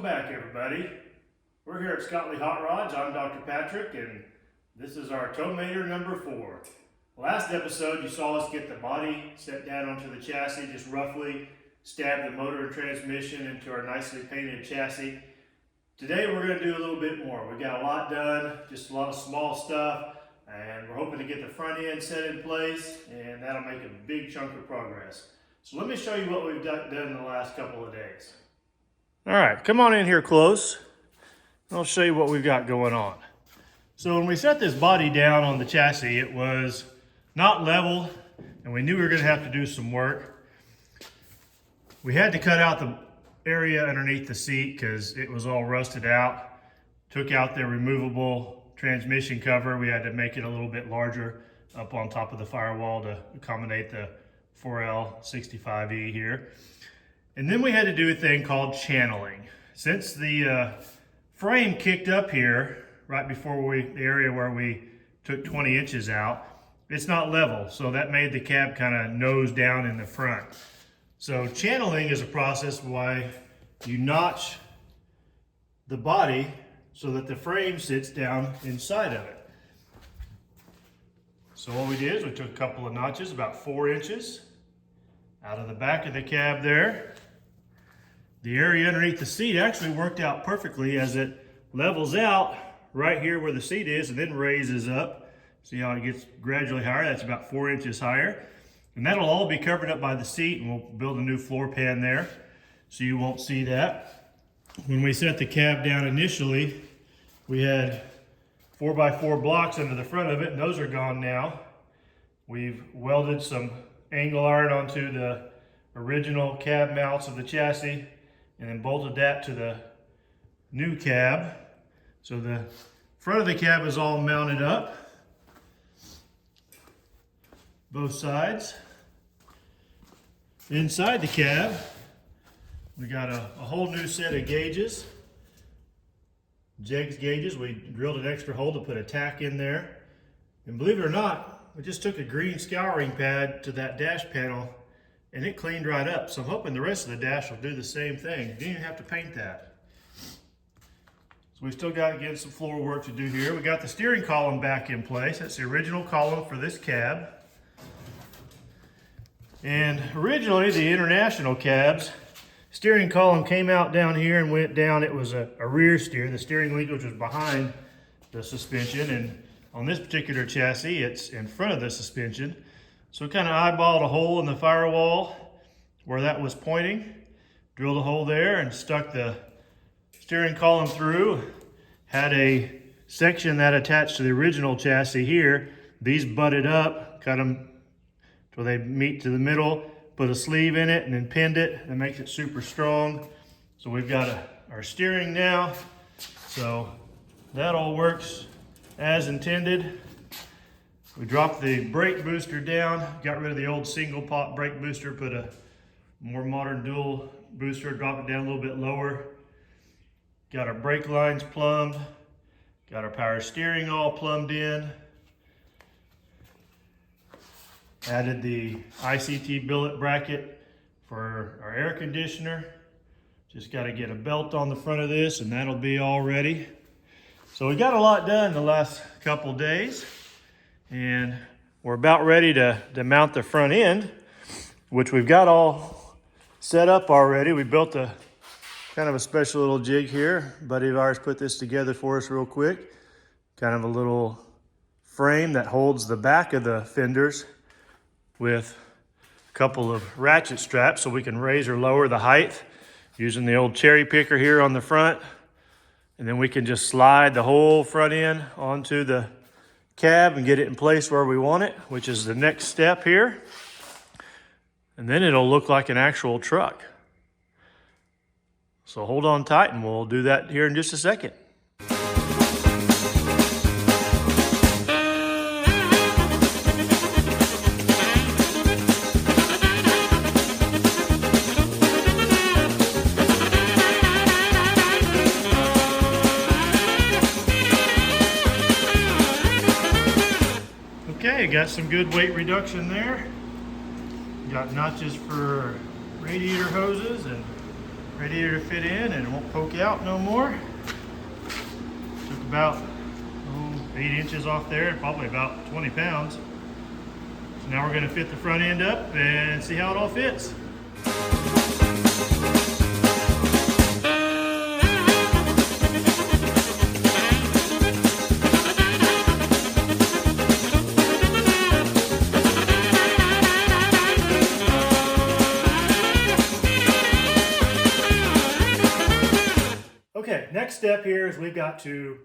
Welcome back, everybody. We're here at Scottley Hot Rods. I'm Dr. Patrick, and this is our tow mater number 4. Last episode, you saw us get the body set down onto the chassis, just roughly stab the motor and transmission into our nicely painted chassis. Today, we're going to do a little bit more. We got a lot done, just a lot of small stuff, and we're hoping to get the front end set in place, and that'll make a big chunk of progress. So let me show you what we've done in the last couple of days. All right, come on in here close. I'll show you what we've got going on. So when we set this body down on the chassis, it was not level, and we knew we were going to have to do some work. We had to cut out the area underneath the seat because it was all rusted out. Took out the removable transmission cover. We had to make it a little bit larger up on top of the firewall to accommodate the 4L65E here. And then we had to do a thing called channeling. Since the frame kicked up here right before the area where we took 20 inches out, it's not level, so that made the cab kind of nose down in the front. So channeling is a process why you notch the body so that the frame sits down inside of it. So what we did is we took a couple of notches, about 4 inches, out of the back of the cab there. The area underneath the seat actually worked out perfectly as it levels out right here where the seat is and then raises up. See how it gets gradually higher? That's about 4 inches higher. And that'll all be covered up by the seat, and we'll build a new floor pan there so you won't see that. When we set the cab down initially, we had 4x4 blocks under the front of it, and those are gone now. We've welded some angle iron onto the original cab mounts of the chassis and then bolted that to the new cab. So the front of the cab is all mounted up, both sides. Inside the cab, we got a whole new set of gauges, Jegs gauges. We drilled an extra hole to put a tack in there. And believe it or not, we just took a green scouring pad to that dash panel and it cleaned right up. So I'm hoping the rest of the dash will do the same thing. You didn't even have to paint that. So we still got to get some floor work to do here. We got the steering column back in place. That's the original column for this cab. And originally the international cabs, steering column came out down here and went down. It was a rear steer. The steering linkage was behind the suspension, and on this particular chassis, it's in front of the suspension. So we kind of eyeballed a hole in the firewall where that was pointing, drilled a hole there and stuck the steering column through. Had a section that attached to the original chassis here. These butted up, cut them till they meet to the middle, put a sleeve in it and then pinned it. That makes it super strong. So we've got our steering now. So that all works as intended. We dropped the brake booster down, got rid of the old single pot brake booster, put a more modern dual booster, drop it down a little bit lower. Got our brake lines plumbed, got our power steering all plumbed in. Added the ICT billet bracket for our air conditioner. Just got to get a belt on the front of this and that'll be all ready. So we got a lot done in the last couple days, and we're about ready to mount the front end, which we've got all set up already. We built a kind of a special little jig here. A buddy of ours put this together for us real quick. Kind of a little frame that holds the back of the fenders with a couple of ratchet straps so we can raise or lower the height using the old cherry picker here on the front. And then we can just slide the whole front end onto the cab and get it in place where we want it, which is the next step here. And then it'll look like an actual truck. So hold on tight and we'll do that here in just a second. Okay, got some good weight reduction there. Got notches for radiator hoses and radiator to fit in and it won't poke out no more. Took about 8 inches off there, probably about 20 pounds. So now we're going to fit the front end up and see how it all fits. Okay, next step here is we've got to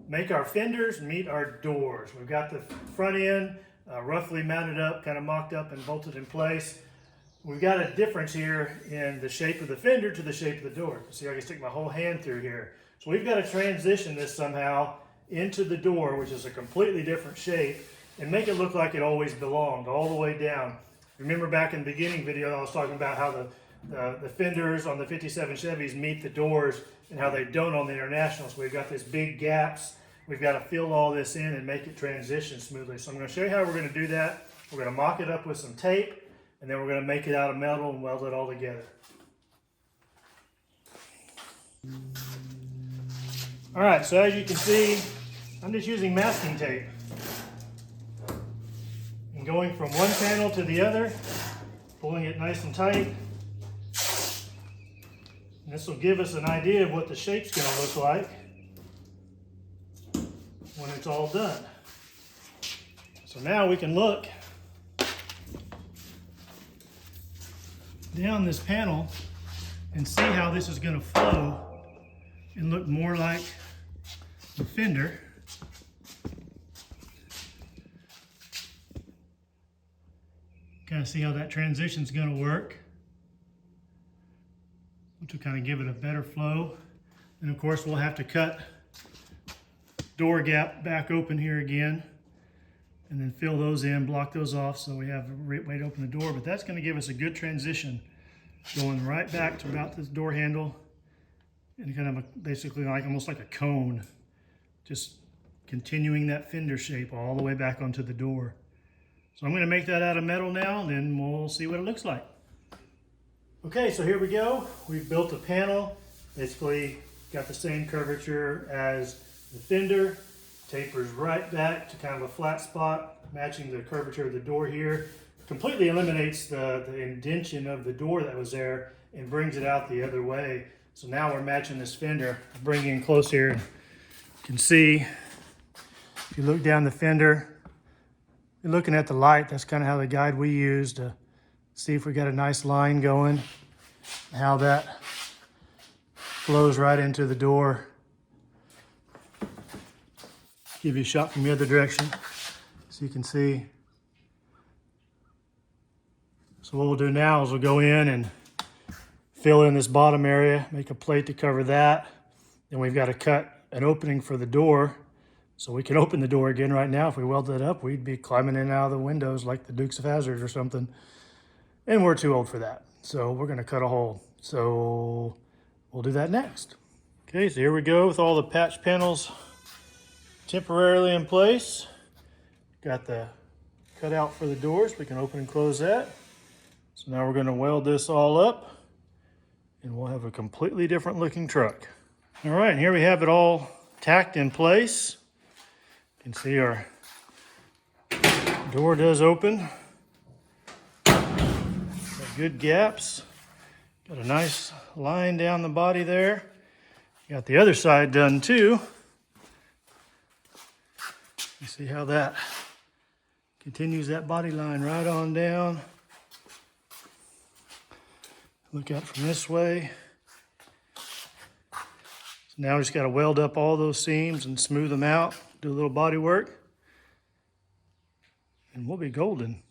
make our fenders meet our doors. We've got the front end roughly mounted up, kind of mocked up and bolted in place. We've got a difference here in the shape of the fender to the shape of the door. See, I can stick my whole hand through here. So we've got to transition this somehow into the door, which is a completely different shape, and make it look like it always belonged, all the way down. Remember back in the beginning video, I was talking about how the fenders on the 57 Chevys meet the doors and how they don't on the Internationals. We've got these big gaps. We've got to fill all this in and make it transition smoothly. So I'm going to show you how we're going to do that. We're going to mock it up with some tape, and then we're going to make it out of metal and weld it all together. All right, so as you can see, I'm just using masking tape. I'm going from one panel to the other, pulling it nice and tight. And this will give us an idea of what the shape's going to look like when it's all done. So now we can look down this panel and see how this is going to flow and look more like the fender. Kind of see how that transition is going to work, which will kind of give it a better flow. And of course we'll have to cut door gap back open here again and then fill those in, block those off so we have a way to open the door. But that's going to give us a good transition going right back to about this door handle and kind of basically like almost like a cone, just continuing that fender shape all the way back onto the door. So I'm going to make that out of metal now, and then we'll see what it looks like. Okay, so here we go. We've built a panel. Basically got the same curvature as the fender. Tapers right back to kind of a flat spot, matching the curvature of the door here. Completely eliminates the indentation of the door that was there and brings it out the other way. So now we're matching this fender. I'll bring you in close here. You can see, if you look down the fender, you're looking at the light. That's kind of how the guide we used to see if we got a nice line going, how that flows right into the door. Give you a shot from the other direction so you can see. So what we'll do now is we'll go in and fill in this bottom area, make a plate to cover that. Then we've got to cut an opening for the door so we can open the door again. Right now, if we welded it up, we'd be climbing in and out of the windows like the Dukes of Hazzard or something. And we're too old for that. So we're going to cut a hole. So we'll do that next. Okay, so here we go with all the patch panels temporarily in place. Got the cutout for the doors. We can open and close that. So now we're going to weld this all up and we'll have a completely different looking truck. All right, and here we have it all tacked in place. You can see our door does open. Got good gaps. Got a nice line down the body there. Got the other side done too. You see how that continues that body line right on down. Look out from this way. So now we just got to weld up all those seams and smooth them out, do a little body work, and we'll be golden.